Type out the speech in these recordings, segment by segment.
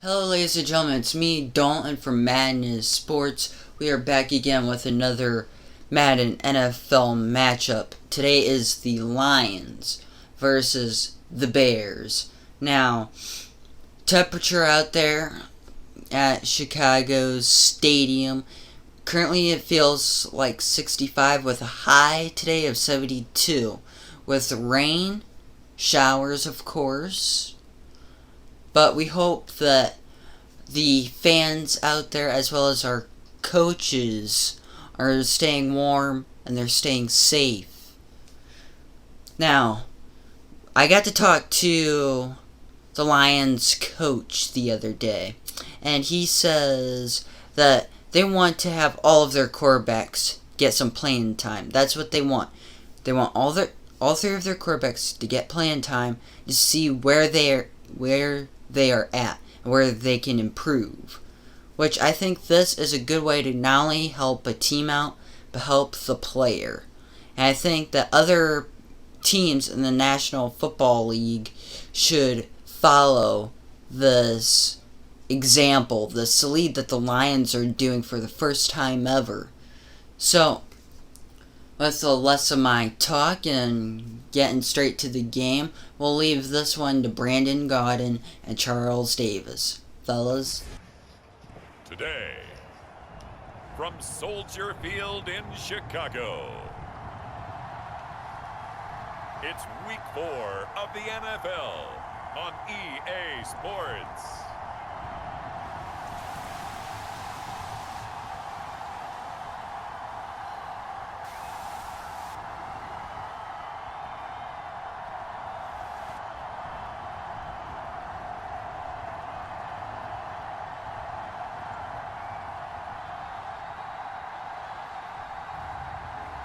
Hello ladies and gentlemen, it's me, Dalton from Madden Sports. We are back again with another Madden NFL matchup. Today is the Lions versus the Bears. Now, temperature out there at Chicago's stadium. Currently it feels like 65 with a high today of 72. With rain, showers of course. But we hope that the fans out there, as well as our coaches, are staying warm and they're staying safe. Now, I got to talk to the Lions coach the other day, and he says that they want to have all of their quarterbacks get some playing time. That's what they want. They want all three of their quarterbacks to get playing time to see where they are at and where they can improve, which I think this is a good way to not only help a team out but help the player. And I think that other teams in the National Football League should follow this example, this lead that the Lions are doing for the first time ever. So, with the less of my talk and getting straight to the game, we'll leave this one to Melvin Gordon and Charles Davis. Fellas. Today, from Soldier Field in Chicago, it's Week 4 of the NFL on EA Sports.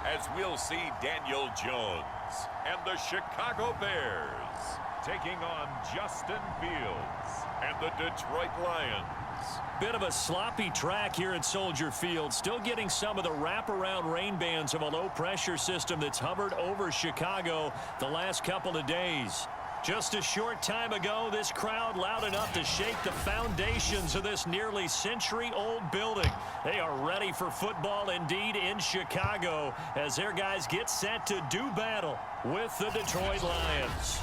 As we'll see Daniel Jones and the Chicago Bears taking on Justin Fields and the Detroit Lions. Bit of a sloppy track here at Soldier Field. Still getting some of the wraparound rain bands of a low-pressure system that's hovered over Chicago the last couple of days. Just a short time ago, this crowd loud enough to shake the foundations of this nearly century-old building. They are ready for football indeed in Chicago as their guys get set to do battle with the Detroit Lions.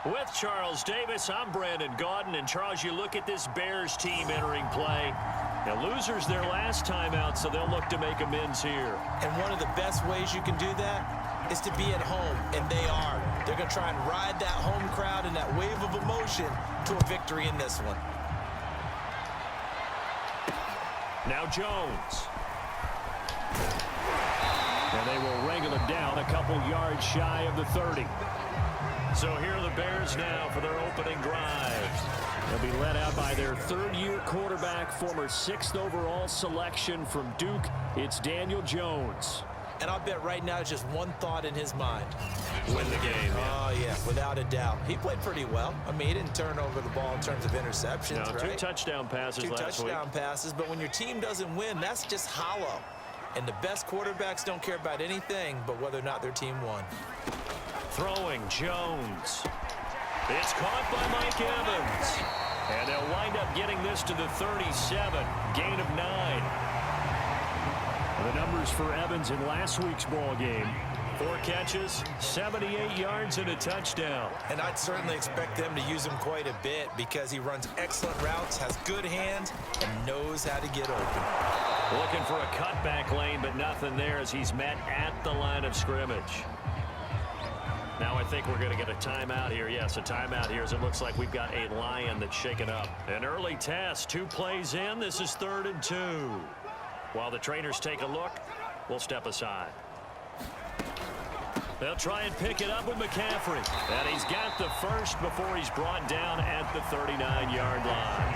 With Charles Davis, I'm Melvin Gordon. And Charles, you look at this Bears team entering play. Now, losers their last time out, so they'll look to make amends here. And one of the best ways you can do that is to be at home, and they are. They're going to try and ride that home crowd and that wave of emotion to a victory in this one. Now Jones. And they will wrangle him down a couple yards shy of the 30. So here are the Bears now for their opening drive. They'll be led out by their third-year quarterback, former 6th overall selection from Duke. It's Daniel Jones. And I'll bet right now just one thought in his mind. Win the game. Oh, yeah, without a doubt. He played pretty well. I mean, he didn't turn over the ball in terms of interceptions, no, right? 2 touchdown passes last week. 2 touchdown passes, but when your team doesn't win, that's just hollow. And the best quarterbacks don't care about anything but whether or not their team won. Throwing Jones. It's caught by Mike Evans. And they'll wind up getting this to the 37. Gain of 9. The numbers for Evans in last week's ball game. 4 catches, 78 yards, and a touchdown. And I'd certainly expect them to use him quite a bit because he runs excellent routes, has good hands, and knows how to get open. Looking for a cutback lane, but nothing there as he's met at the line of scrimmage. Now I think we're going to get a timeout here. Yes, a timeout here as it looks like we've got a Lion that's shaken up. An early test, 2 plays in. This is 3rd and 2. While the trainers take a look, we'll step aside. They'll try and pick it up with McCaffrey. And he's got the first before he's brought down at the 39-yard line.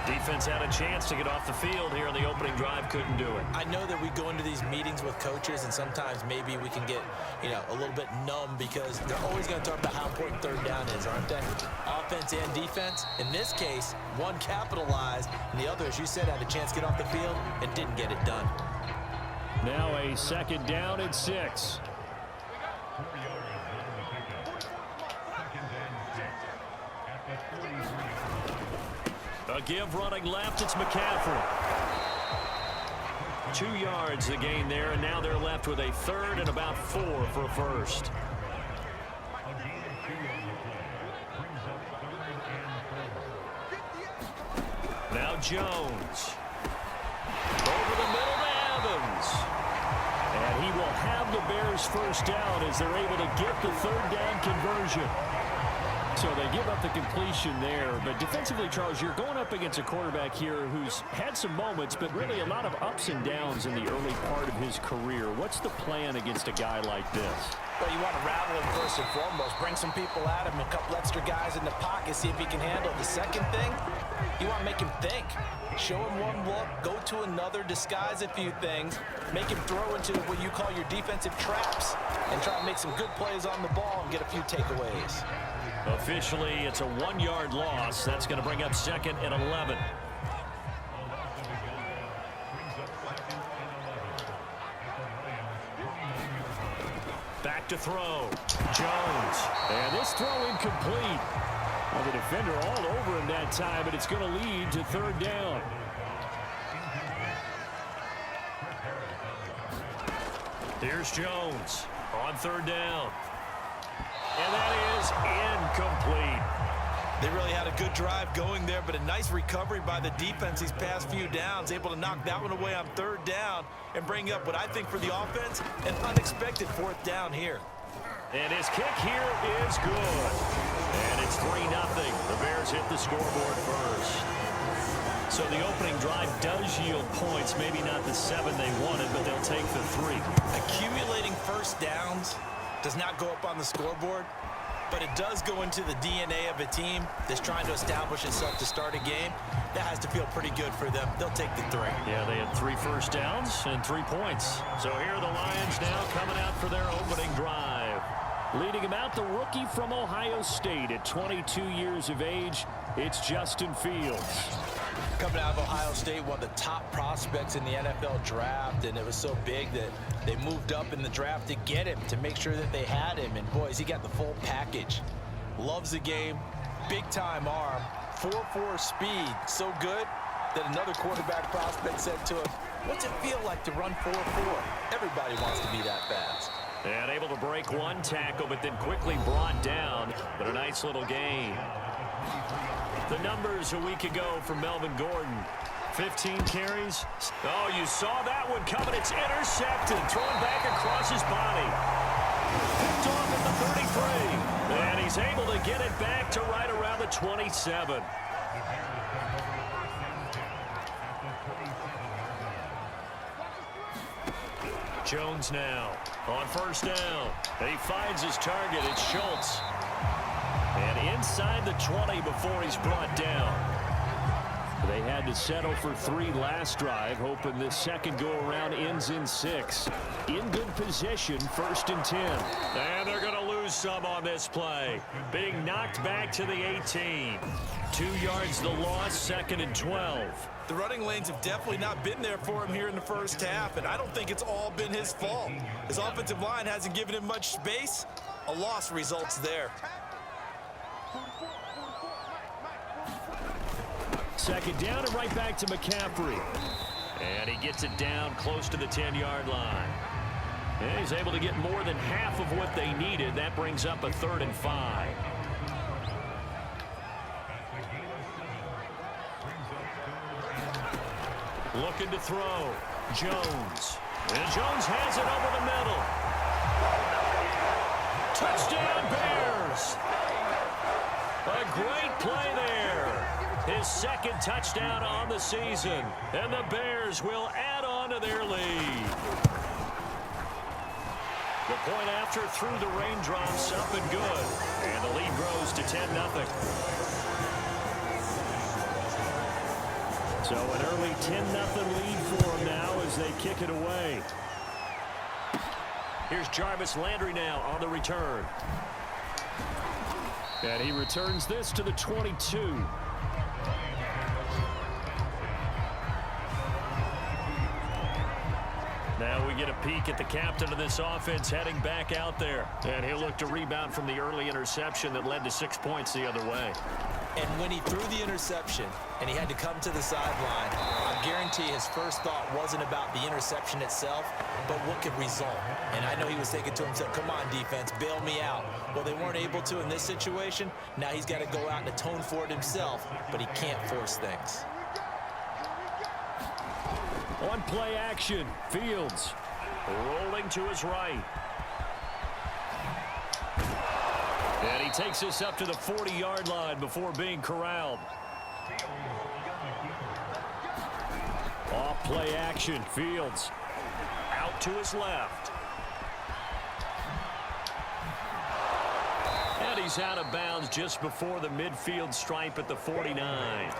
Defense had a chance to get off the field here on the opening drive, couldn't do it. I know that we go into these meetings with coaches, and sometimes maybe we can get, a little bit numb because they're always going to talk about how important 3rd down is, aren't they? Offense and defense. In this case, one capitalized, and the other, as you said, had a chance to get off the field and didn't get it done. Now a 2nd down and 6. give running left. It's McCaffrey. 2 yards the gain there, and now they're left with a third and about 4 for a first. Now Jones. Over the middle to Evans. And he will have the Bears first down as they're able to get the third down conversion. So they give up the completion there. But defensively, Charles, you're going up against a quarterback here who's had some moments, but really a lot of ups and downs in the early part of his career. What's the plan against a guy like this? Well, you want to rattle him first and foremost. Bring some people at him, a couple extra guys in the pocket, see if he can handle it. The second thing, you want to make him think. Show him one look, go to another, disguise a few things, make him throw into what you call your defensive traps, and try to make some good plays on the ball and get a few takeaways. Officially, it's a 1-yard loss. That's going to bring up 2nd and 11. Back to throw. Jones. And this throw incomplete. Well, the defender all over him that time, but it's going to lead to third down. Here's Jones on third down. And that is incomplete. They really had a good drive going there, but a nice recovery by the defense these past few downs, able to knock that one away on third down and bring up what I think for the offense, an unexpected 4th down here. And his kick here is good. And it's 3-0. The Bears hit the scoreboard first. So the opening drive does yield points, maybe not the 7 they wanted, but they'll take the 3. Accumulating first downs does not go up on the scoreboard, but it does go into the DNA of a team that's trying to establish itself to start a game. That has to feel pretty good for them. They'll take the 3. Yeah, they had 3 first downs and 3 points. So here are the Lions now coming out for their opening drive. Leading him out, the rookie from Ohio State at 22 years of age, it's Justin Fields. Coming out of Ohio State, one of the top prospects in the NFL draft, and it was so big that they moved up in the draft to get him, to make sure that they had him. And boys, he got the full package. Loves the game, big-time arm, 4.4 speed, so good that another quarterback prospect said to him, "What's it feel like to run 4.4? Everybody wants to be that fast." And able to break one tackle, but then quickly brought down. But a nice little gain. The numbers a week ago for Melvin Gordon. 15 carries. Oh, you saw that one coming. It's intercepted. Thrown back across his body. Picked off at the 33. And he's able to get it back to right around the 27. Jones now on first down. And he finds his target. It's Schultz. And inside the 20 before he's brought down. They had to settle for 3 last drive, hoping this second go-around ends in 6. In good position, 1st and 10. And they're going to lose some on this play. Being knocked back to the 18. 2 yards the loss, 2nd and 12. The running lanes have definitely not been there for him here in the first half, and I don't think it's all been his fault. His offensive line hasn't given him much space. A loss results there. 2nd down and right back to McCaffrey. And he gets it down close to the 10-yard line. And he's able to get more than half of what they needed. That brings up a 3rd and 5. Looking to throw. Jones. And Jones has it over the middle. Touchdown, Bears. A great play there. His 2nd touchdown on the season. And the Bears will add on to their lead. The point after through the raindrops, up and good. And the lead grows to 10-0. So an early 10-0 lead for them now as they kick it away. Here's Jarvis Landry now on the return. And he returns this to the 22. Now we get a peek at the captain of this offense heading back out there. And he'll look to rebound from the early interception that led to 6 points the other way. And when he threw the interception and he had to come to the sideline, I guarantee his first thought wasn't about the interception itself, but what could result. And I know he was thinking to himself, come on, defense, bail me out. Well, they weren't able to in this situation. Now he's got to go out and atone for it himself, but he can't force things. On play action, Fields rolling to his right. And he takes us up to the 40-yard line before being corralled. Off play action, Fields out to his left. And he's out of bounds just before the midfield stripe at the 49.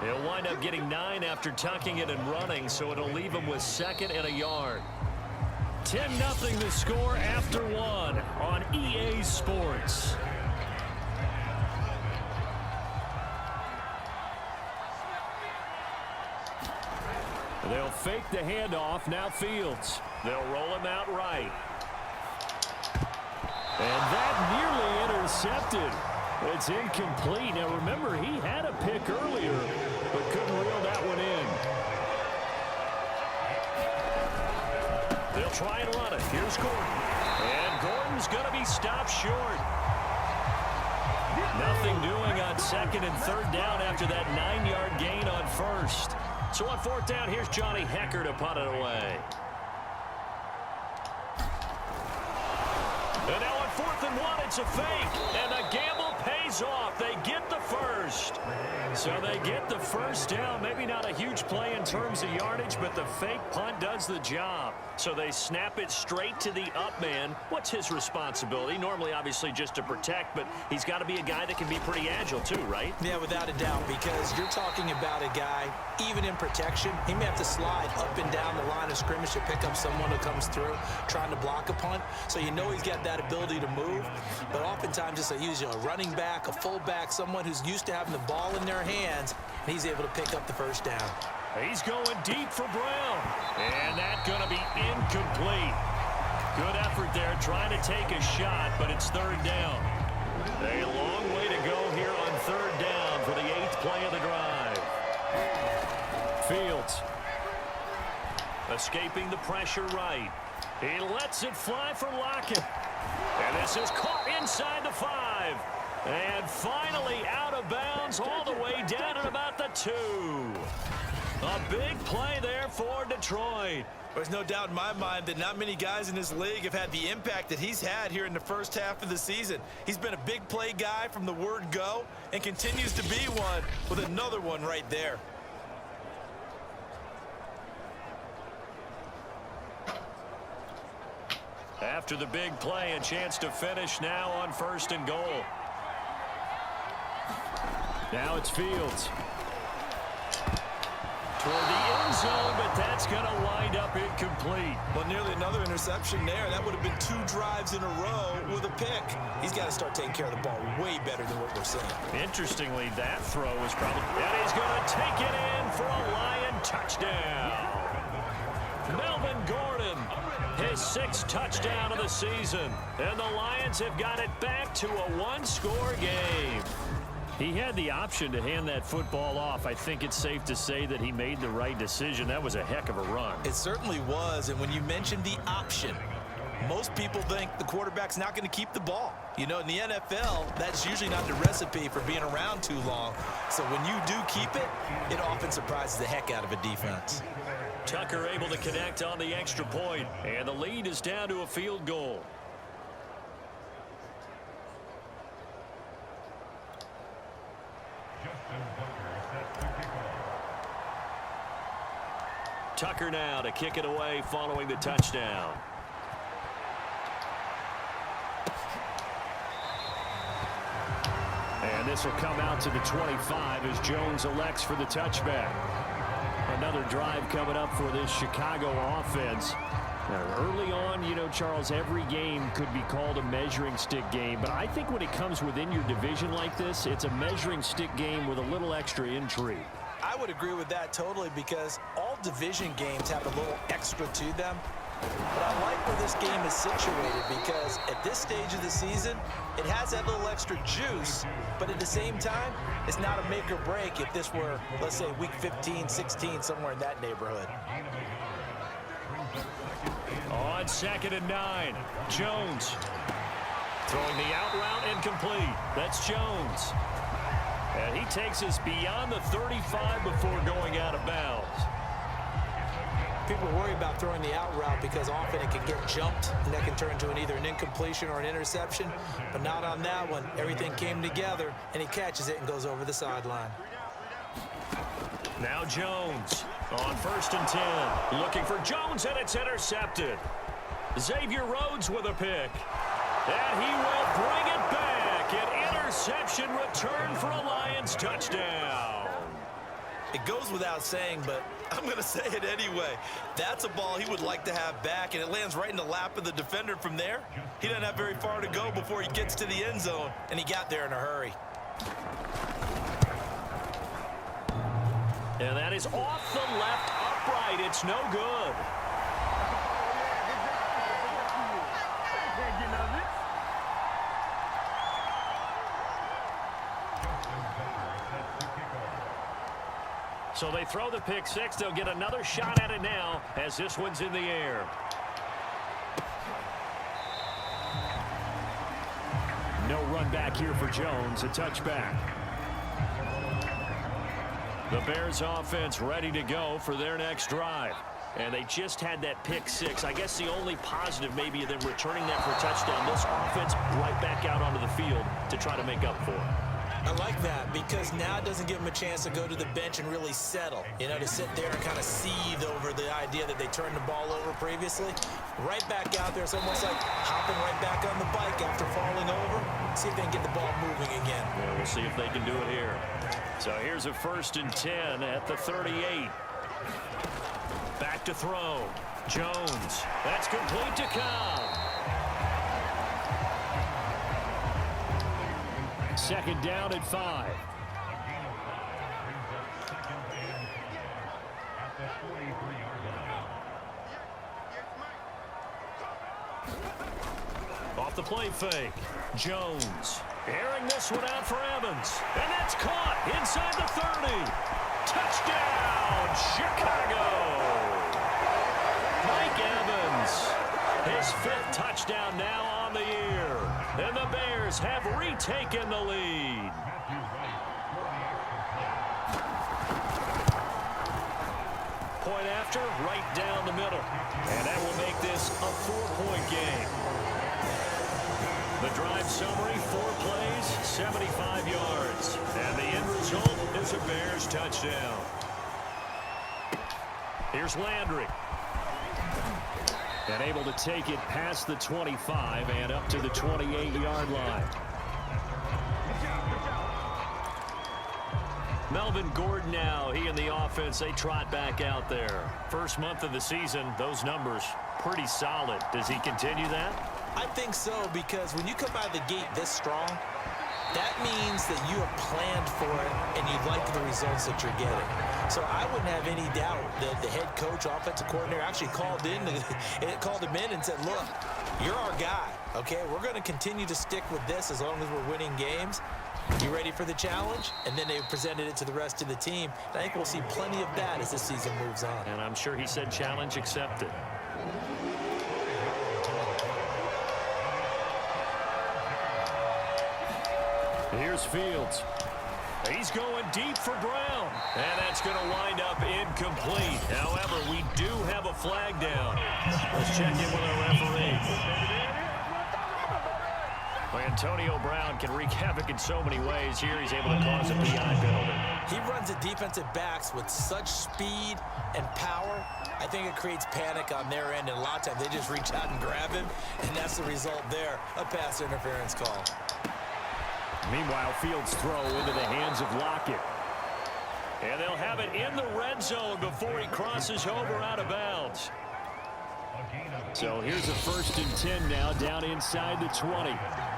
He'll wind up getting 9 after tucking it and running, so it'll leave him with 2nd and a yard. 10-0 the score after 1 on EA Sports. They'll fake the handoff. Now Fields. They'll roll him out right. And that nearly intercepted. It's incomplete. Now remember, he had a pick earlier, but couldn't reel that one in. They'll try and run it. Here's Gordon. And Gordon's going to be stopped short. Nothing doing on 2nd and 3rd down after that 9-yard gain on 1st. So on 4th down, here's Johnny Hecker to punt it away. And now on 4th and 1, it's a fake. And the gamble pays off. They get the first. So they get the first down. Maybe not a huge play in terms of yardage, but the fake punt does the job. So they snap it straight to the up man. What's his responsibility? Normally, obviously, just to protect, but he's got to be a guy that can be pretty agile too, right? Yeah, without a doubt, because you're talking about a guy, even in protection, he may have to slide up and down the line of scrimmage to pick up someone who comes through trying to block a punt. So you know he's got that ability to move, but oftentimes it's usually a running back, a fullback, someone who's used to having the ball in their hands, and he's able to pick up the first down. He's going deep for Brown. And that's going to be incomplete. Good effort there trying to take a shot, but it's 3rd down. A long way to go here on 3rd down for the 8th play of the drive. Fields escaping the pressure right. He lets it fly for Lockett. And this is caught inside the 5. And finally out of bounds all the way down at about the 2. A big play there for Detroit. There's no doubt in my mind that not many guys in this league have had the impact that he's had here in the first half of the season. He's been a big play guy from the word go and continues to be one with another one right there. After the big play, a chance to finish now on 1st and goal. Now it's Fields. Toward the end zone, but that's going to wind up incomplete. Well, nearly another interception there. That would have been 2 drives in a row with a pick. He's got to start taking care of the ball way better than what we're seeing. Interestingly, that throw was probably... And he's going to take it in for a Lion touchdown. Melvin Gordon, his 6th touchdown of the season. And the Lions have got it back to a 1-score game. He had the option to hand that football off. I think it's safe to say that he made the right decision. That was a heck of a run. It certainly was, and when you mentioned the option, most people think the quarterback's not going to keep the ball. You know, in the NFL, that's usually not the recipe for being around too long. So when you do keep it, it often surprises the heck out of a defense. Tucker able to connect on the extra point, and the lead is down to a field goal. Tucker now to kick it away following the touchdown. And this will come out to the 25 as Jones elects for the touchback. Another drive coming up for this Chicago offense. Now, early on, you know, Charles, every game could be called a measuring stick game. But I think when it comes within your division like this, it's a measuring stick game with a little extra intrigue. I would agree with that totally, because all division games have a little extra to them. But I like where this game is situated because at this stage of the season, it has that little extra juice, but at the same time, it's not a make or break if this were, let's say, week 15, 16, somewhere in that neighborhood. On 2nd and 9, Jones. Throwing the out route incomplete. That's Jones. And he takes us beyond the 35 before going out of bounds. People worry about throwing the out route because often it can get jumped, and that can turn into either an incompletion or an interception. But not on that one. Everything came together, and he catches it and goes over the sideline. Now Jones on 1st and 10. Looking for Jones, and it's intercepted. Xavier Rhodes with a pick. And he will bring it back. An interception return for a Lions touchdown. It goes without saying, but I'm going to say it anyway. That's a ball he would like to have back, and it lands right in the lap of the defender from there. He doesn't have very far to go before he gets to the end zone, and he got there in a hurry. And that is off the left upright. It's no good. So they throw the pick six. They'll get another shot at it now as this one's in the air. No run back here for Jones. A touchback. The Bears offense ready to go for their next drive. And they just had that pick six. I guess the only positive maybe of them returning that for a touchdown. This offense right back out onto the field to try to make up for it. I like that because now it doesn't give them a chance to go to the bench and really settle. You know, to sit there and kind of seethe over the idea that they turned the ball over previously. Right back out there. It's almost like hopping right back on the bike after falling over. See if they can get the ball moving again. Yeah, we'll see if they can do it here. So here's a 1st and 10 at the 38. Back to throw. Jones. That's complete to Cobb. 2nd down at 5. Off the play fake. Jones. Airing this one out for Evans. And that's caught inside the 30. Touchdown, Chicago. Mike Evans. His 5th touchdown now on the year. And the Bears have retaken the lead. Point after, right down the middle. And that will make this a 4-point game. The drive summary, 4 plays, 75 yards. And the end result is a Bears touchdown. Here's Landry. And able to take it past the 25 and up to the 28-yard line. Melvin Gordon now, he and the offense, they trot back out there. First month of the season, those numbers pretty solid. Does he continue that? I think so, because when you come out of the gate this strong, that means that you have planned for it and you like the results that you're getting. So I wouldn't have any doubt that the head coach, offensive coordinator, actually called him in and said, look, you're our guy, okay? We're going to continue to stick with this as long as we're winning games. You ready for the challenge? And then they presented it to the rest of the team. And I think we'll see plenty of that as the season moves on. And I'm sure he said challenge accepted. Here's Fields. He's going deep for Brown. And that's going to wind up incomplete. However, we do have a flag down. Let's check in with our referee. Well, Antonio Brown can wreak havoc in so many ways. Here he's able to cause a PI penalty. He runs the defensive backs with such speed and power. I think it creates panic on their end, and a lot of times they just reach out and grab him, and that's the result there, a pass interference call. Meanwhile, Fields' throw into the hands of Lockett. And they'll have it in the red zone before he crosses over out of bounds. So here's a 1st and 10 now down inside the 20.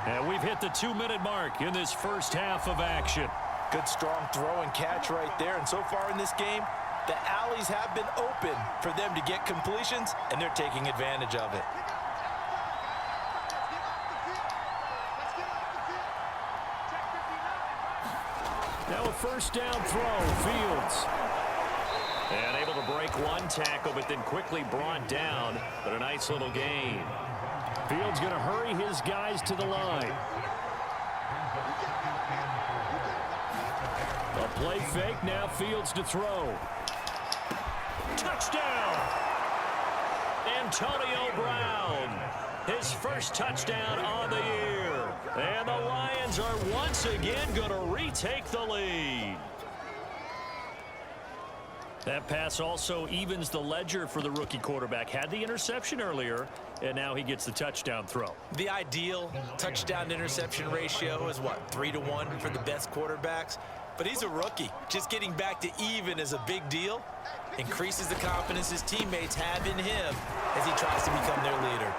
And we've hit the 2-minute mark in this first half of action. Good strong throw and catch right there. And so far in this game, The alleys have been open for them to get completions, and they're taking advantage of it. Now a first down throw, Fields. And able to break one tackle, but then quickly brought down. But a nice little gain. Fields going to hurry his guys to the line. A play fake, now Fields to throw. Touchdown! Antonio Brown, his first touchdown on the year. And the Lions are once again going to retake the lead. That pass also evens the ledger for the rookie quarterback. Had the interception earlier, and now he gets the touchdown throw. The ideal touchdown-interception ratio is, what, 3-to-1 for the best quarterbacks? But he's a rookie. Just getting back to even is a big deal. Increases the confidence his teammates have in him as he tries to become their leader.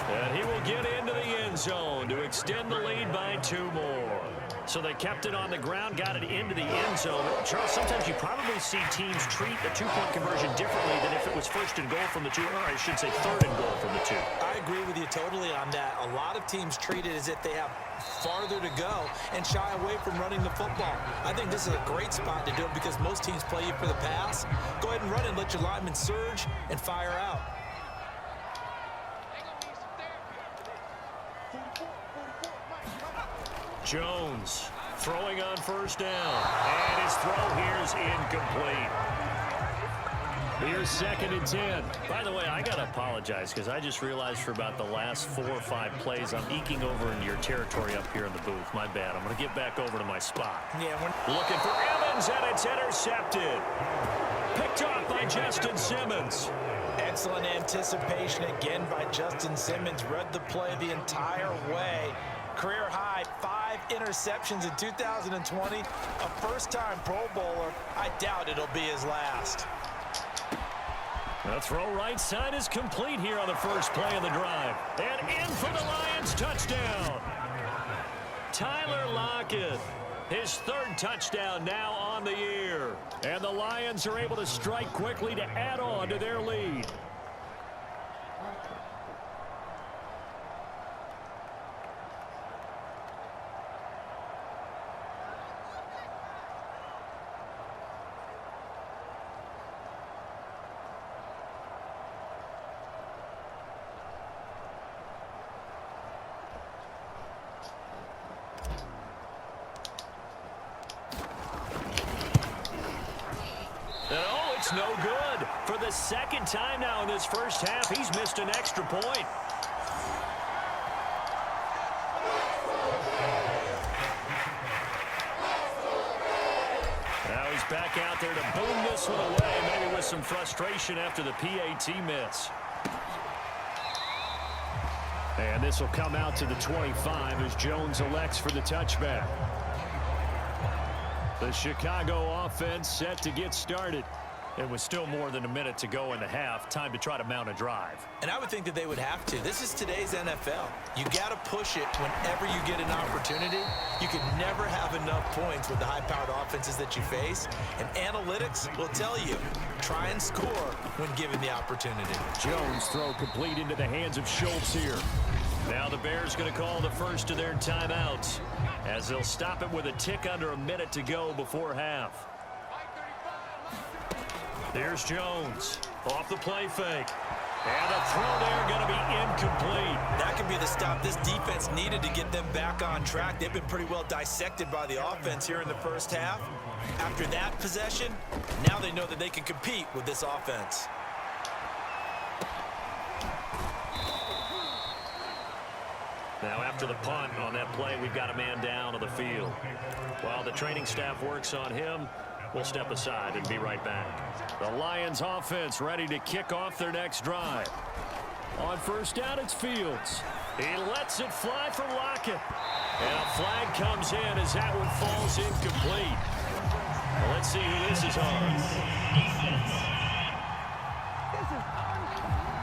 And he will get into the end zone to extend the lead by 2 more. So they kept it on the ground, got it into the end zone. Charles, sometimes you probably see teams treat a 2-point conversion differently than if it was first and goal from the 2, or I should say third and goal from the 2. I agree with you totally on that. A lot of teams treat it as if they have farther to go and shy away from running the football. I think this is a great spot to do it because most teams play you for the pass. Go ahead and run it, let your linemen surge and fire out. Jones throwing on first down. And his throw here is incomplete. Here's 2nd and 10. By the way, I got to apologize because I just realized for about the last 4 or 5 plays, I'm eking over into your territory up here in the booth. My bad. I'm going to get back over to my spot. Yeah, looking for Evans, and it's intercepted. Picked off by Justin Simmons. Excellent anticipation again by Justin Simmons. Read the play the entire way. Career high 5 interceptions in 2020. A first-time Pro Bowler. I doubt it'll be his last. The throw right side is complete here on the first play of the drive. And in for the Lions touchdown. Tyler Lockett, his 3rd touchdown now on the year. And the Lions are able to strike quickly to add on to their lead. It's no good. For the 2nd time now in this first half, he's missed an extra point. Now he's back out there to boom this one away, maybe with some frustration after the PAT miss. And this will come out to the 25 as Jones elects for the touchback. The Chicago offense set to get started. It was still more than a minute to go in the half. Time to try to mount a drive. And I would think that they would have to. This is today's NFL. You got to push it whenever you get an opportunity. You can never have enough points with the high-powered offenses that you face. And analytics will tell you, try and score when given the opportunity. Jones throw complete into the hands of Schultz here. Now the Bears going to call the first of their timeouts as they'll stop it with a tick under a minute to go before half. There's Jones off the play fake. And a throw there going to be incomplete. That could be the stop this defense needed to get them back on track. They've been pretty well dissected by the offense here in the first half. After that possession, now they know that they can compete with this offense. Now after the punt on that play, we've got a man down on the field. While the training staff works on him, we'll step aside and be right back. The Lions offense ready to kick off their next drive. On first down, it's Fields. He lets it fly for Lockett. And a flag comes in as that one falls incomplete. Well, let's see who this is on.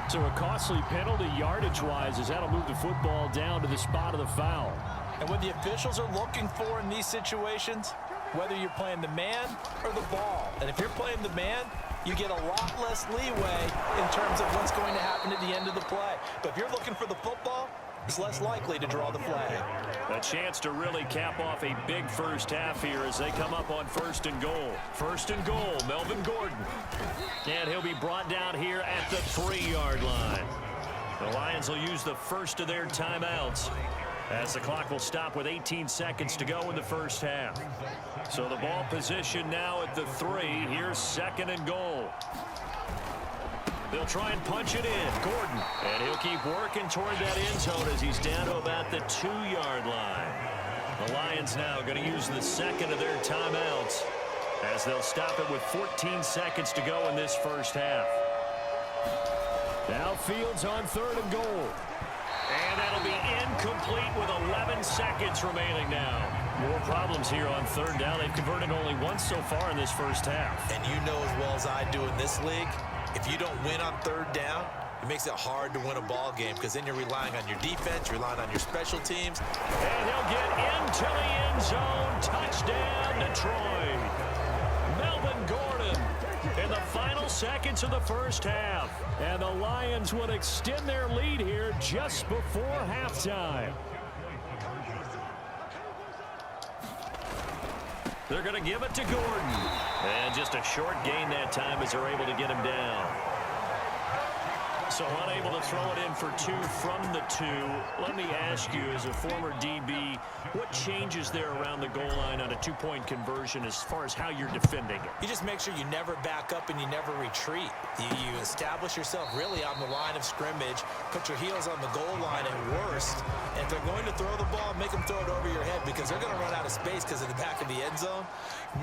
So a costly penalty yardage-wise as that'll move the football down to the spot of the foul. And what the officials are looking for in these situations, whether you're playing the man or the ball. And if you're playing the man, you get a lot less leeway in terms of what's going to happen at the end of the play. But if you're looking for the football, it's less likely to draw the flag. A chance to really cap off a big first half here as they come up on 1st and goal. 1st and goal, Melvin Gordon. And he'll be brought down here at the 3-yard line. The Lions will use the first of their timeouts as the clock will stop with 18 seconds to go in the first half. So the ball position now at the 3. Here's 2nd and goal. They'll try and punch it in. Gordon. And he'll keep working toward that end zone as he's down to about the 2-yard line. The Lions now going to use the 2nd of their timeouts as they'll stop it with 14 seconds to go in this first half. Now Fields on 3rd and goal. And that'll be incomplete with 11 seconds remaining now. More problems here on 3rd down. They've converted only once so far in this first half. And you know as well as I do in this league, if you don't win on 3rd down, it makes it hard to win a ball game because then you're relying on your defense, you're relying on your special teams. And he'll get into the end zone. Touchdown, Detroit. Melvin Gordon in the final seconds of the first half. And the Lions would extend their lead here just before halftime. They're going to give it to Gordon. And just a short gain that time as they're able to get him down. So unable to throw it in for 2 from the 2. Let me ask you, as a former DB, what changes there around the goal line on a 2-point conversion as far as how you're defending it? You just make sure you never back up and you never retreat. You establish yourself really on the line of scrimmage, put your heels on the goal line at worst, and if they're going to throw the ball, make them throw it over your head because they're going to run out of space because of the back of the end zone.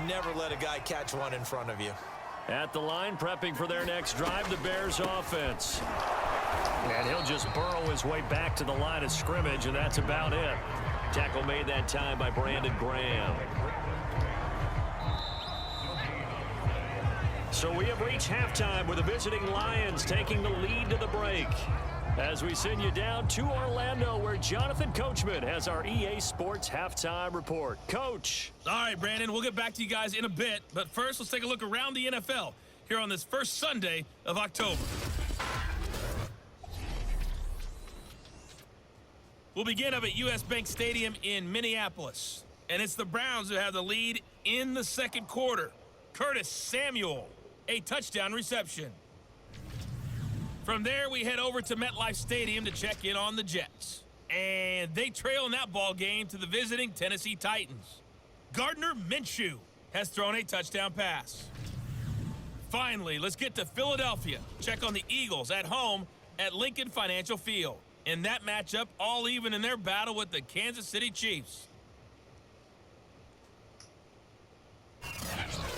Never let a guy catch one in front of you. At the line, prepping for their next drive, the Bears offense. And he'll just burrow his way back to the line of scrimmage, and that's about it. Tackle made that time by Brandon Graham. So we have reached halftime with the visiting Lions taking the lead to the break. As we send you down to Orlando, where Jonathan Coachman has our EA Sports halftime report. Coach. All right, Brandon, we'll get back to you guys in a bit. But first, let's take a look around the NFL here on this first Sunday of October. We'll begin up at U.S. Bank Stadium in Minneapolis. And it's the Browns who have the lead in the second quarter. Curtis Samuel, a touchdown reception. From there, we head over to MetLife Stadium to check in on the Jets. And they trail in that ball game to the visiting Tennessee Titans. Gardner Minshew has thrown a touchdown pass. Finally, let's get to Philadelphia. Check on the Eagles at home at Lincoln Financial Field. In that matchup, all even in their battle with the Kansas City Chiefs.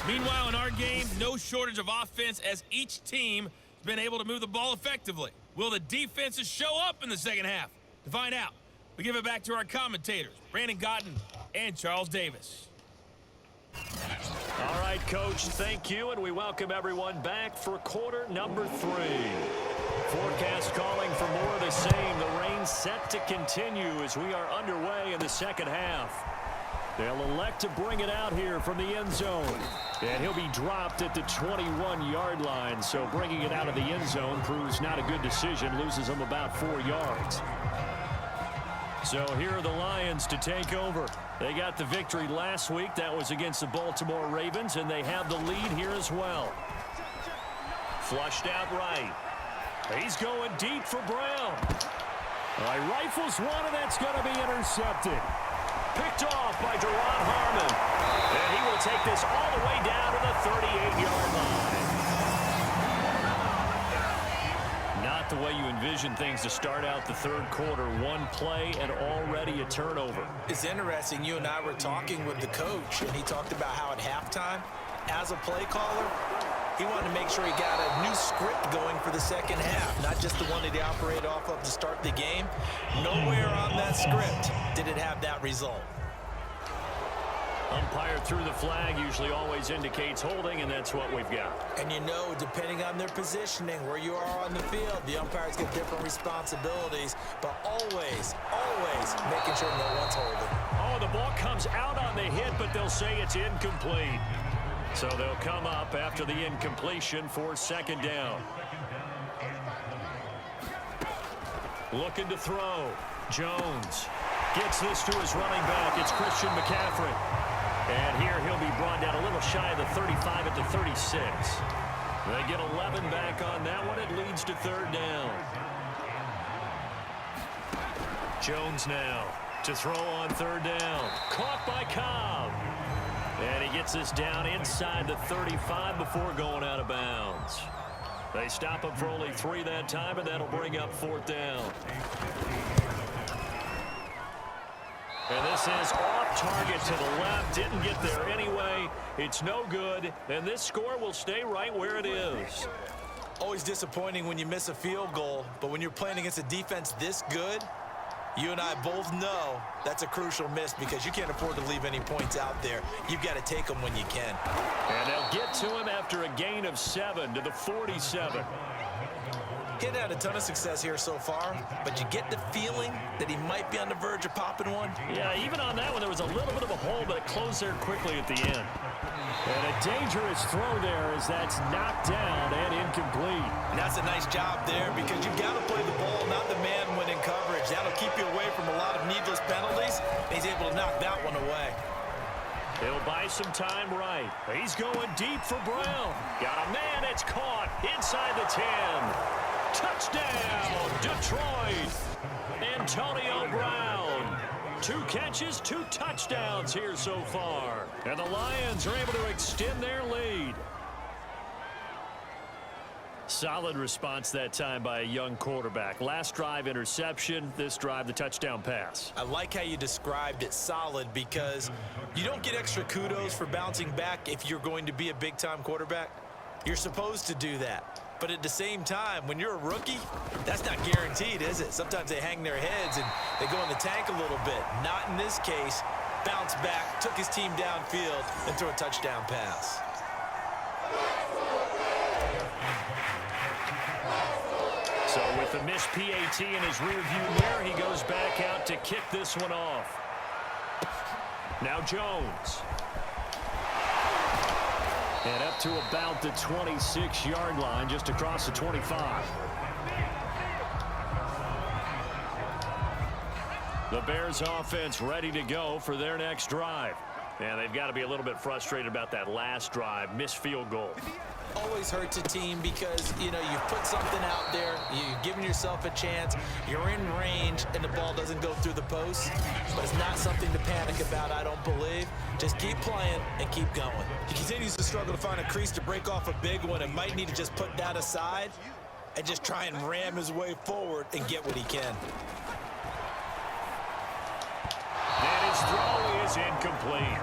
Meanwhile, in our game, no shortage of offense as each team been able to move the ball effectively. Will the defenses show up in the second half? To find out, we give it back to our commentators, Brandon Gotton and Charles Davis. All right, Coach, thank you, and we welcome everyone back for quarter number 3. Forecast calling for more of the same. The rain set to continue as we are underway in the second half. They'll elect to bring it out here from the end zone. And he'll be dropped at the 21-yard line. So bringing it out of the end zone proves not a good decision. Loses them about 4 yards. So here are the Lions to take over. They got the victory last week. That was against the Baltimore Ravens. And they have the lead here as well. Flushed out right. He's going deep for Brown. Rifles one, and that's going to be intercepted. Picked off by Deron Harmon. And he will take this all the way down to the 38-yard line. Not the way you envision things to start out the third quarter. One play and already a turnover. It's interesting. You and I were talking with the coach, and he talked about how at halftime, as a play caller, he wanted to make sure he got a new script going for the second half, not just the one that he operated off of to start the game. Nowhere on that script did it have that result. Umpire threw the flag, usually always indicates holding, and that's what we've got. And you know, depending on their positioning, where you are on the field, the umpires get different responsibilities, but always, always making sure no one's holding. Oh, the ball comes out on the hit, but they'll say it's incomplete. So they'll come up after the incompletion for second down. Looking to throw. Jones gets this to his running back. It's Christian McCaffrey. And here he'll be brought down a little shy of the 35 at the 36. They get 11 back on that one. It leads to third down. Jones now to throw on third down. Caught by Cobb. And he gets this down inside the 35 before going out of bounds. They stop him for only 3 that time, and that'll bring up fourth down. And this is off target to the left. Didn't get there anyway. It's no good, and this score will stay right where it is. Always disappointing when you miss a field goal, but when you're playing against a defense this good, you and I both know that's a crucial miss because you can't afford to leave any points out there. You've got to take them when you can. And they'll get to him after a gain of 7 to the 47. Getting had a ton of success here so far, but you get the feeling that he might be on the verge of popping one. Yeah, even on that one, there was a little bit of a hole, but it closed there quickly at the end. And a dangerous throw there as that's knocked down and incomplete. And that's a nice job there because you've got to play the ball, not the man when in coverage. That'll keep you away from a lot of needless penalties. And he's able to knock that one away. He'll buy some time right. He's going deep for Brown. Got a man, it's caught inside the 10. Touchdown, Detroit. Antonio Brown. 2 catches, 2 touchdowns here so far. And the Lions are able to extend their lead. Solid response that time by a young quarterback. Last drive, interception. This drive, the touchdown pass. I like how you described it, solid, because you don't get extra kudos for bouncing back if you're going to be a big-time quarterback. You're supposed to do that. But at the same time, when you're a rookie, that's not guaranteed, is it? Sometimes they hang their heads and they go in the tank a little bit. Not in this case. Bounce back, took his team downfield, and threw a touchdown pass. So with the missed PAT in his rearview mirror, he goes back out to kick this one off. Now Jones. And up to about the 26-yard line, just across the 25. The Bears offense ready to go for their next drive. And they've got to be a little bit frustrated about that last drive, missed field goal. Always hurts a team because, you know, you've put something out there, you've given yourself a chance, you're in range, and the ball doesn't go through the post. But it's not something to panic about, I don't believe. Just keep playing and keep going. He continues to struggle to find a crease to break off a big one and might need to just put that aside and just try and ram his way forward and get what he can. And his throw is incomplete.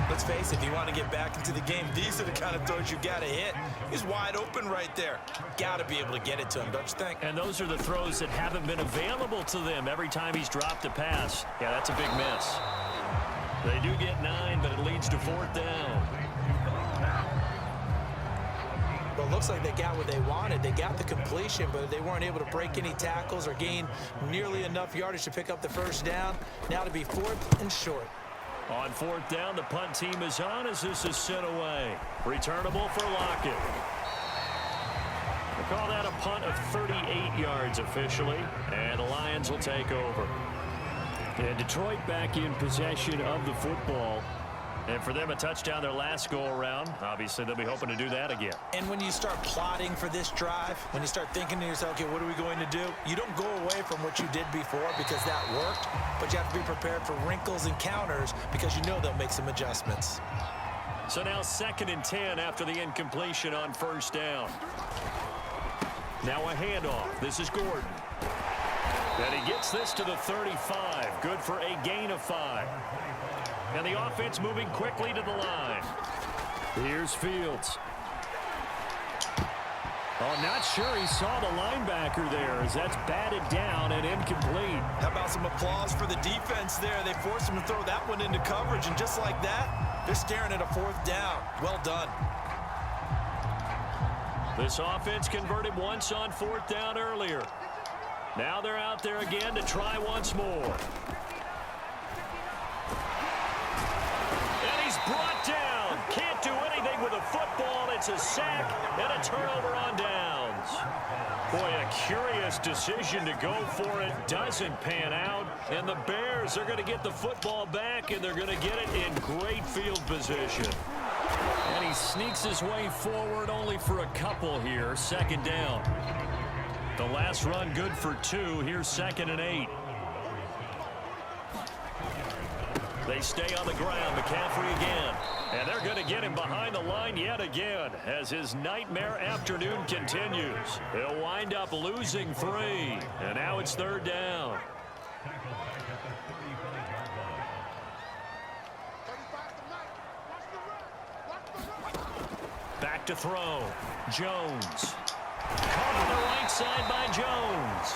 Let's face it, if you want to get back into the game, these are the kind of throws you got to hit. He's wide open right there. Got to be able to get it to him, don't you think? And those are the throws that haven't been available to them every time he's dropped a pass. Yeah, that's a big miss. They do get 9, but it leads to fourth down. Well, it looks like they got what they wanted. They got the completion, but they weren't able to break any tackles or gain nearly enough yardage to pick up the first down. Now to be 4th and short. On fourth down, the punt team is on as this is sent away. Returnable for Lockett. We'll call that a punt of 38 yards officially, and the Lions will take over. And Detroit back in possession of the football. And for them, a touchdown their last go-around. Obviously, they'll be hoping to do that again. And when you start plotting for this drive, when you start thinking to yourself, okay, what are we going to do? You don't go away from what you did before because that worked, but you have to be prepared for wrinkles and counters because you know they'll make some adjustments. So now 2nd and 10 after the incompletion on first down. Now a handoff. This is Gordon. And he gets this to the 35. Good for a gain of 5. And the offense moving quickly to the line. Here's Fields. Oh, not sure he saw the linebacker there as that's batted down and incomplete. How about some applause for the defense there? They forced him to throw that one into coverage, and just like that, they're staring at a 4th down. Well done. This offense converted once on 4th down earlier. Now they're out there again to try once more. It's a sack and a turnover on downs. Boy, a curious decision to go for it. Doesn't pan out. And the Bears are going to get the football back, and they're going to get it in great field position. And he sneaks his way forward only for a couple here. Second down. The last run good for 2. Here's 2nd and 8. They stay on the ground. McCaffrey again. And they're going to get him behind the line yet again as his nightmare afternoon continues. He'll wind up losing 3. And now it's 3rd down. Back to throw. Jones. Caught on the right side by Jones.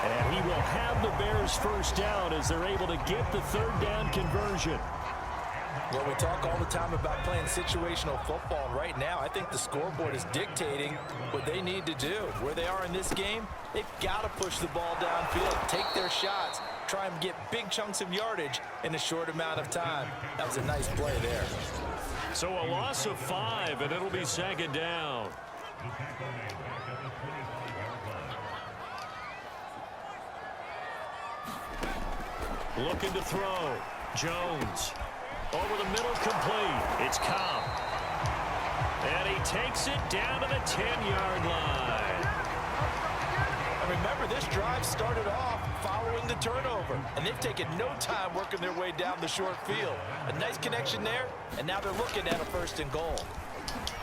And he will have the Bears first down as they're able to get the 3rd down conversion. Well, we talk all the time about playing situational football, and right now I think the scoreboard is dictating what they need to do. Where they are in this game, they've got to push the ball downfield, take their shots, try and get big chunks of yardage in a short amount of time. That was a nice play there. So a loss of 5, and it'll be 2nd down. Looking to throw. Jones. Over the middle, complete. It's Cobb. And he takes it down to the 10-yard line. And remember, this drive started off following the turnover, and they've taken no time working their way down the short field. A nice connection there, and now they're looking at a 1st and goal.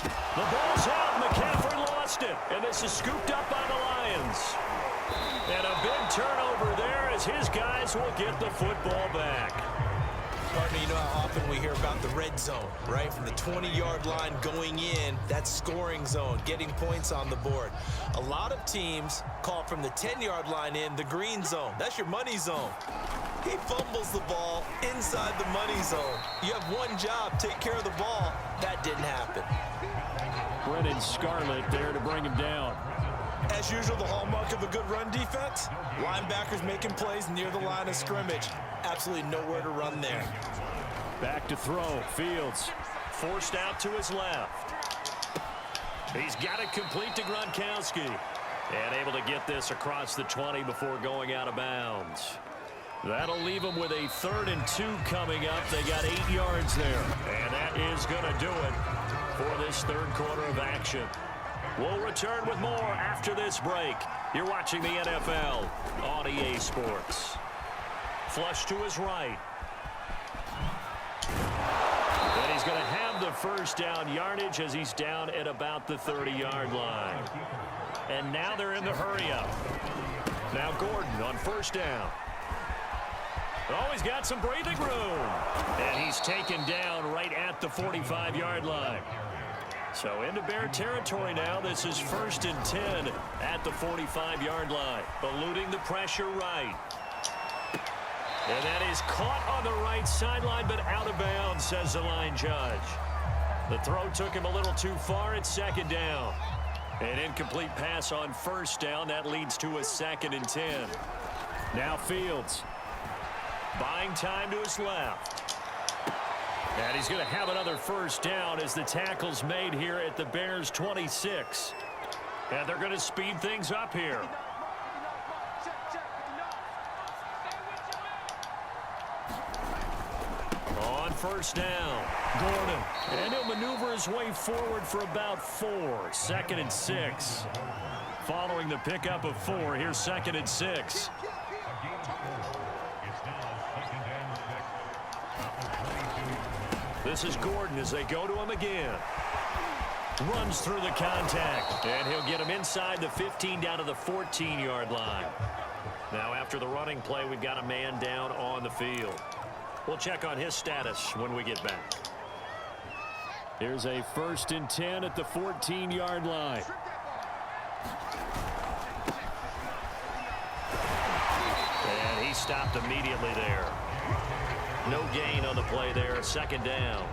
The ball's out. McCaffrey lost it, and this is scooped up by the Lions. And a big turnover there as his guys will get the football back. Partner, you know how often we hear about the red zone, right? From the 20-yard line going in, that's scoring zone, getting points on the board. A lot of teams call from the 10-yard line in the green zone. That's your money zone. He fumbles the ball inside the money zone. You have one job, take care of the ball. That didn't happen. Brennan Scarlett there to bring him down. As usual, the hallmark of a good run defense, linebackers making plays near the line of scrimmage. Absolutely nowhere to run there. Back to throw. Fields forced out to his left. He's got it complete to Gronkowski. And able to get this across the 20 before going out of bounds. That'll leave them with a 3rd and 2 coming up. They got 8 yards there. And that is going to do it for this 3rd quarter of action. We'll return with more after this break. You're watching the NFL on EA Sports. Flush to his right. And he's going to have the first down yardage as he's down at about the 30-yard line. And now they're in the hurry-up. Now Gordon on 1st down. Oh, he's got some breathing room. And he's taken down right at the 45-yard line. So into Bear territory now. This is 1st and 10 at the 45-yard line. Eluding the pressure right. And that is caught on the right sideline, but out of bounds, says the line judge. The throw took him a little too far at 2nd down. An incomplete pass on 1st down. That leads to a 2nd and 10. Now Fields. Buying time to his left. And he's going to have another 1st down as the tackle's made here at the Bears' 26. And they're going to speed things up here. On 1st down, Gordon. And he'll maneuver his way forward for about 4. 2nd and 6. Following the pickup of 4, here's 2nd and 6. This is Gordon as they go to him again. Runs through the contact. And he'll get him inside the 15 down to the 14-yard line. Now after the running play, we've got a man down on the field. We'll check on his status when we get back. Here's a 1st and 10 at the 14-yard line. And he stopped immediately there. No gain on the play there. 2nd down.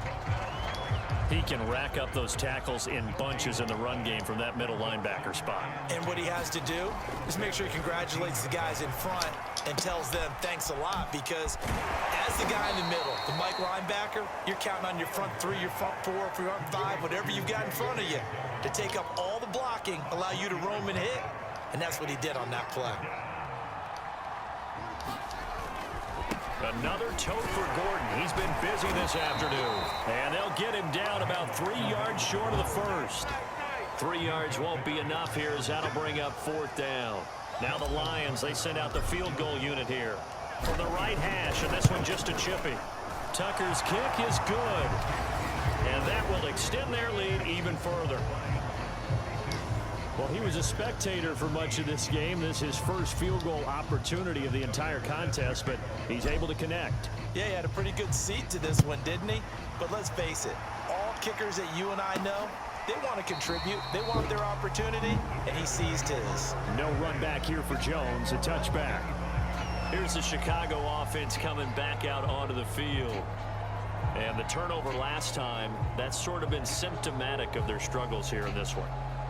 He can rack up those tackles in bunches in the run game from that middle linebacker spot. And what he has to do is make sure he congratulates the guys in front and tells them thanks a lot, because as the guy in the middle, the Mike linebacker, you're counting on your front three, your front four, front five, whatever you've got in front of you to take up all the blocking, allow you to roam and hit. And that's what he did on that play. Another tote for Gordon. He's been busy this afternoon. And they'll get him down about 3 yards short of the first. 3 yards won't be enough here, as that'll bring up 4th down. Now the Lions, they send out the field goal unit here. From the right hash, and this one just a chippy. Tucker's kick is good. And that will extend their lead even further. Well, he was a spectator for much of this game. This is his first field goal opportunity of the entire contest, but he's able to connect. Yeah, he had a pretty good seat to this one, didn't he? But let's face it, all kickers that you and I know, they want to contribute. They want their opportunity, and he seized his. No run back here for Jones, a touchback. Here's the Chicago offense coming back out onto the field. And the turnover last time, that's sort of been symptomatic of their struggles here in this one.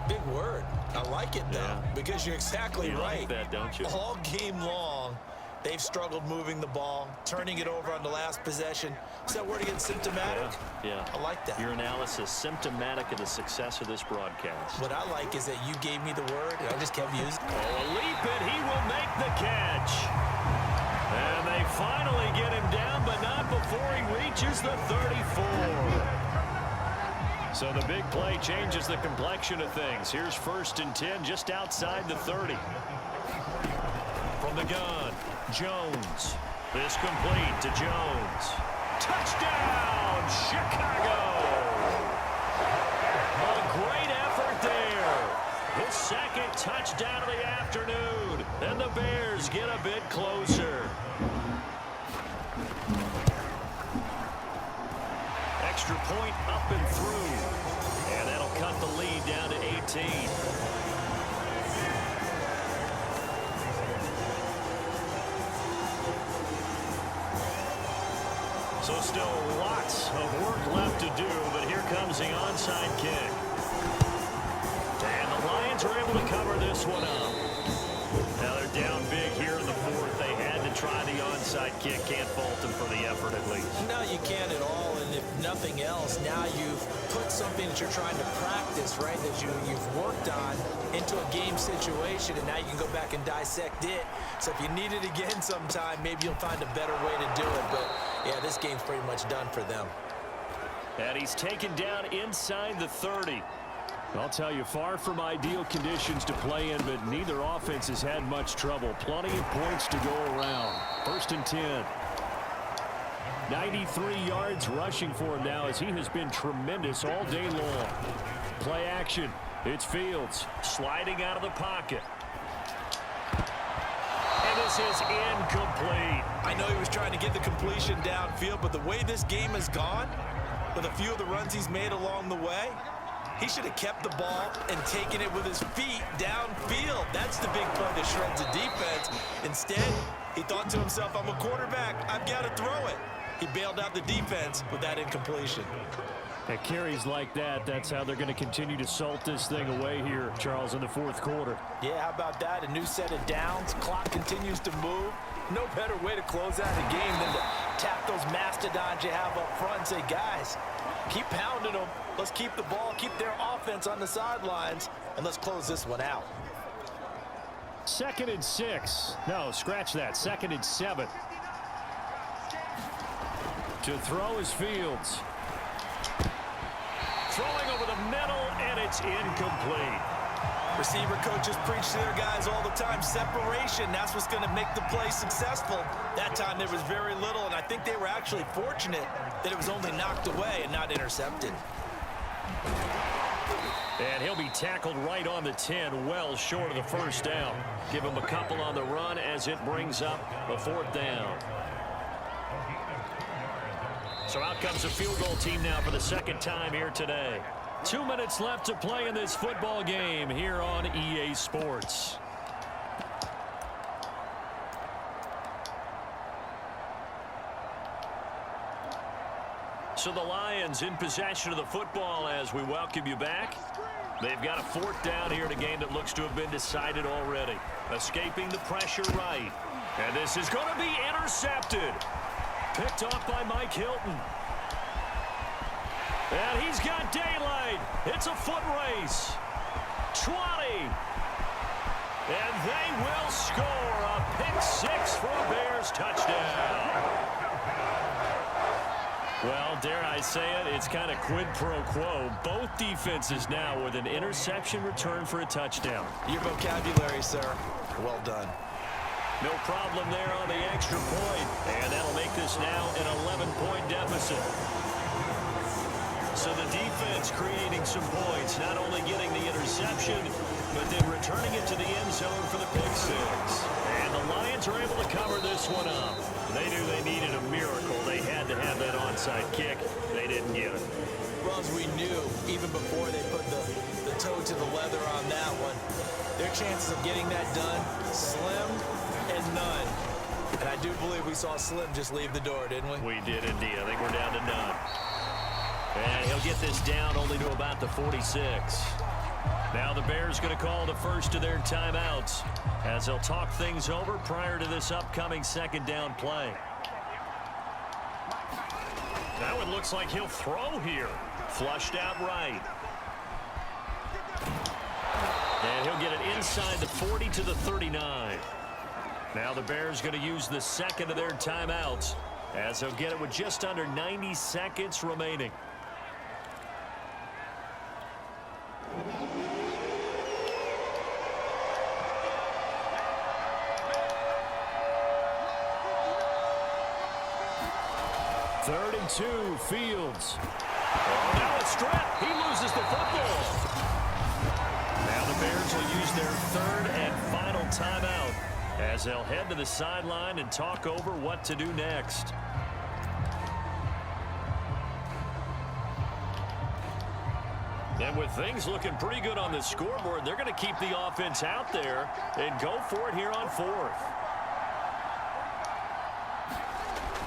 Big word. I like it, though, because you're exactly right. Like that, don't you? All game long, they've struggled moving the ball, turning it over on the last possession. Is that word again, symptomatic? Yeah. I like that. Your analysis, symptomatic of the success of this broadcast. What I like is that you gave me the word, and I just kept using it. Oh, a leap, and he will make the catch. And they finally get him down, but not before he reaches the 34. So the big play changes the complexion of things. Here's 1st and 10 just outside the 30. From the gun, Jones. This complete to Jones. Touchdown, Chicago! A great effort there. His 2nd touchdown of the afternoon. And the Bears get a bit closer. Extra point up and through. And that'll cut the lead down to 18. So still lots of work left to do, but here comes the onside kick. And the Lions are able to cover this one up. Now they're down big here in the 4th. They had to try the onside kick. Can't fault them for the effort at least. No, you can't at all. And if nothing else, now you've put something that you're trying to practice, right, that you've worked on into a game situation, and now you can go back and dissect it. So if you need it again sometime, maybe you'll find a better way to do it. But, yeah, this game's pretty much done for them. And he's taken down inside the 30. I'll tell you, far from ideal conditions to play in, but neither offense has had much trouble. Plenty of points to go around. 1st and 10. 93 yards rushing for him now, as he has been tremendous all day long. Play action. It's Fields sliding out of the pocket. And this is incomplete. I know he was trying to get the completion downfield, but the way this game has gone, with a few of the runs he's made along the way, he should have kept the ball and taken it with his feet downfield. That's the big play that shreds the defense. Instead, he thought to himself, I'm a quarterback. I've got to throw it. He bailed out the defense with that incompletion. At carries like that, that's how they're going to continue to salt this thing away here, Charles, in the 4th quarter. Yeah, how about that? A new set of downs. Clock continues to move. No better way to close out a game than to tap those mastodons you have up front and say, guys, keep pounding them. Let's keep the ball, keep their offense on the sidelines, and let's close this one out. 2nd and 6. No, scratch that. 2nd and 7. To throw is Fields. Throwing over the middle, and it's incomplete. Receiver coaches preach to their guys all the time. Separation, that's what's going to make the play successful. That time there was very little, and I think they were actually fortunate that it was only knocked away and not intercepted. And he'll be tackled right on the 10, well short of the 1st down. Give him a couple on the run as it brings up a 4th down. So out comes the field goal team now for the 2nd time here today. 2 minutes left to play in this football game here on EA Sports. So the Lions in possession of the football as we welcome you back. They've got a 4th down here in a game that looks to have been decided already. Escaping the pressure right. And this is going to be intercepted. Picked off by Mike Hilton. And he's got daylight. It's a foot race. 20. And they will score a pick 6 for a Bears touchdown. Well, dare I say it, it's kind of quid pro quo. Both defenses now with an interception return for a touchdown. Your vocabulary, sir. Well done. No problem there on the extra point. And that'll make this now an 11-point deficit. So the defense creating some points, not only getting the interception, but then returning it to the end zone for the pick 6. And the Lions are able to cover this one up. They knew they needed a miracle. They had to have that onside kick. They didn't get it. Well, as we knew, even before they put the toe to the leather on that one, their chances of getting that done, slim and none. And I do believe we saw Slim just leave the door, didn't we? We did indeed. I think we're down to none. And he'll get this down only to about the 46. Now the Bears going to call the first of their timeouts as they'll talk things over prior to this upcoming 2nd down play. That one looks like he'll throw here. Flushed out right. And he'll get it inside the 40 to the 39. Now the Bears going to use the 2nd of their timeouts as they'll get it with just under 90 seconds remaining. Third and 2, Fields. Oh, now a strip. He loses the football. Now the Bears will use their 3rd and final timeout as they'll head to the sideline and talk over what to do next. And with things looking pretty good on the scoreboard, they're going to keep the offense out there and go for it here on 4th.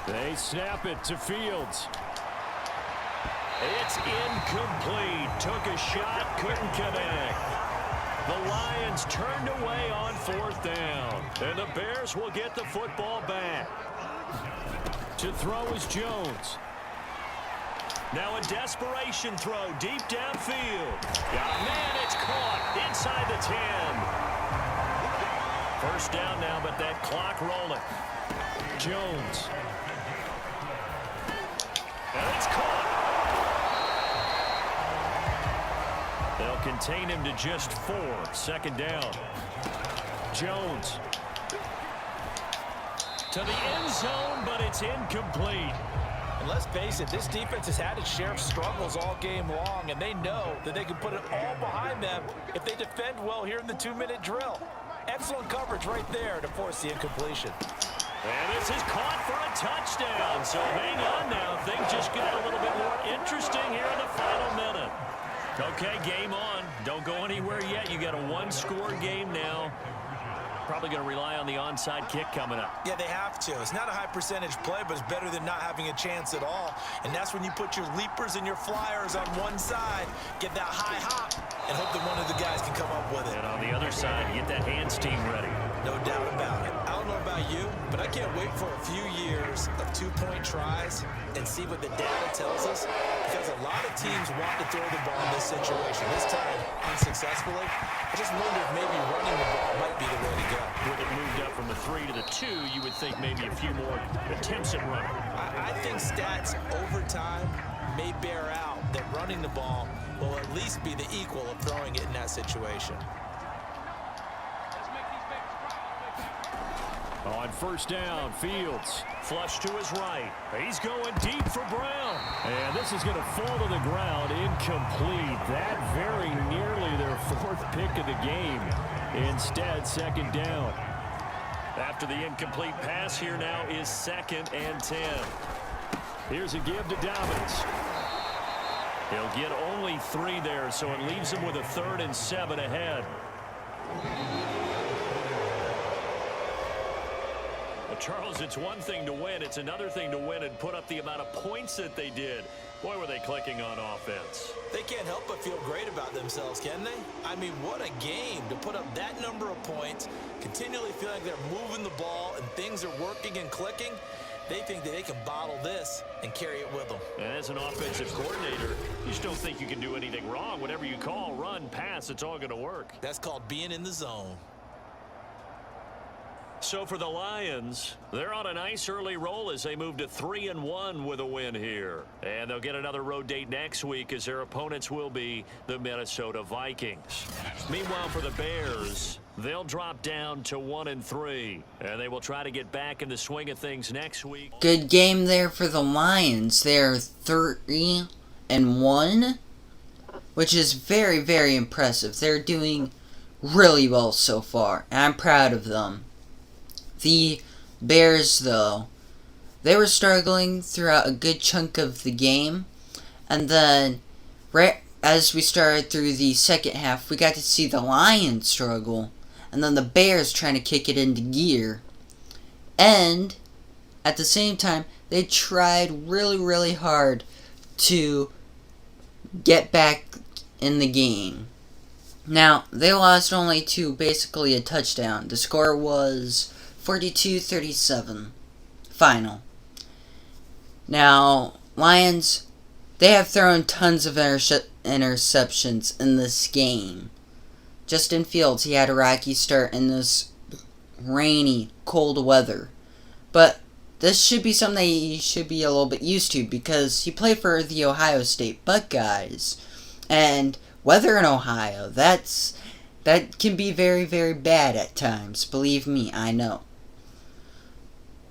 They snap it to Fields. It's incomplete. Took a shot, couldn't connect. The Lions turned away on 4th down. And the Bears will get the football back. To throw is Jones. Now a desperation throw deep downfield. Man, it's caught inside the 10. First down now, but that clock rolling. Jones. And it's caught. They'll contain him to just 4. 2nd down. Jones. To the end zone, but it's incomplete. And let's face it, this defense has had its share of struggles all game long, and they know that they can put it all behind them if they defend well here in the 2-minute drill. Excellent coverage right there to force the incompletion. And this is caught for a touchdown. So hang on now. Things just got a little bit more interesting here in the final minute. Okay, game on. Don't go anywhere yet. You got a 1-score game now. Probably going to rely on the onside kick coming up. Yeah, they have to. It's not a high percentage play, but it's better than not having a chance at all. And that's when you put your leapers and your flyers on one side, get that high hop, and hope that one of the guys can come up with it. And on the other side, get that hands team ready. No doubt about it. I don't know about you, but I can't wait for a few years of 2-point tries and see what the data tells us, because a lot of teams want to throw the ball in this situation. This time, unsuccessfully. I just wonder if maybe running the ball might be the way to go. With it moved up from the 3 to the 2, you would think maybe a few more attempts at running. I think stats over time may bear out that running the ball will at least be the equal of throwing it in that situation. On first down, Fields flush to his right. He's going deep for Brown. And this is going to fall to the ground incomplete. That very nearly their 4th pick of the game. Instead, 2nd down. After the incomplete pass, here now is 2nd and 10. Here's a give to Dobbins. He'll get only 3 there, so it leaves him with a 3rd and 7 ahead. Well, Charles, it's one thing to win. It's another thing to win and put up the amount of points that they did. Boy, were they clicking on offense. They can't help but feel great about themselves, can they? I mean, what a game to put up that number of points, continually feel like they're moving the ball and things are working and clicking. They think that they can bottle this and carry it with them. And as an offensive coordinator, you just don't think you can do anything wrong. Whatever you call, run, pass, it's all going to work. That's called being in the zone. So for the Lions, they're on a nice early roll as they move to 3-1 with a win here. And they'll get another road date next week as their opponents will be the Minnesota Vikings. Meanwhile, for the Bears, they'll drop down to 1-3. And they will try to get back in the swing of things next week. Good game there for the Lions. They're 3-1, which is very, very impressive. They're doing really well so far, and I'm proud of them. The Bears, though, they were struggling throughout a good chunk of the game, and then right as we started through the second half, we got to see the Lions struggle, and then the Bears trying to kick it into gear. And at the same time, they tried really, really hard to get back in the game. Now, they lost only to basically a touchdown. The score was 42-37 final. Now, Lions, they have thrown tons of interceptions in this game. Justin Fields, he had a rocky start in this rainy, cold weather. But this should be something that he should be a little bit used to because he played for the Ohio State Buckeyes. And weather in Ohio, that can be very, very bad at times. Believe me, I know.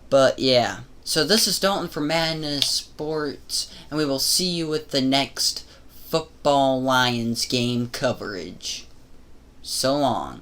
But yeah, so this is Dalton from Madden Sports, and we will see you with the next Football Lions game coverage. So long.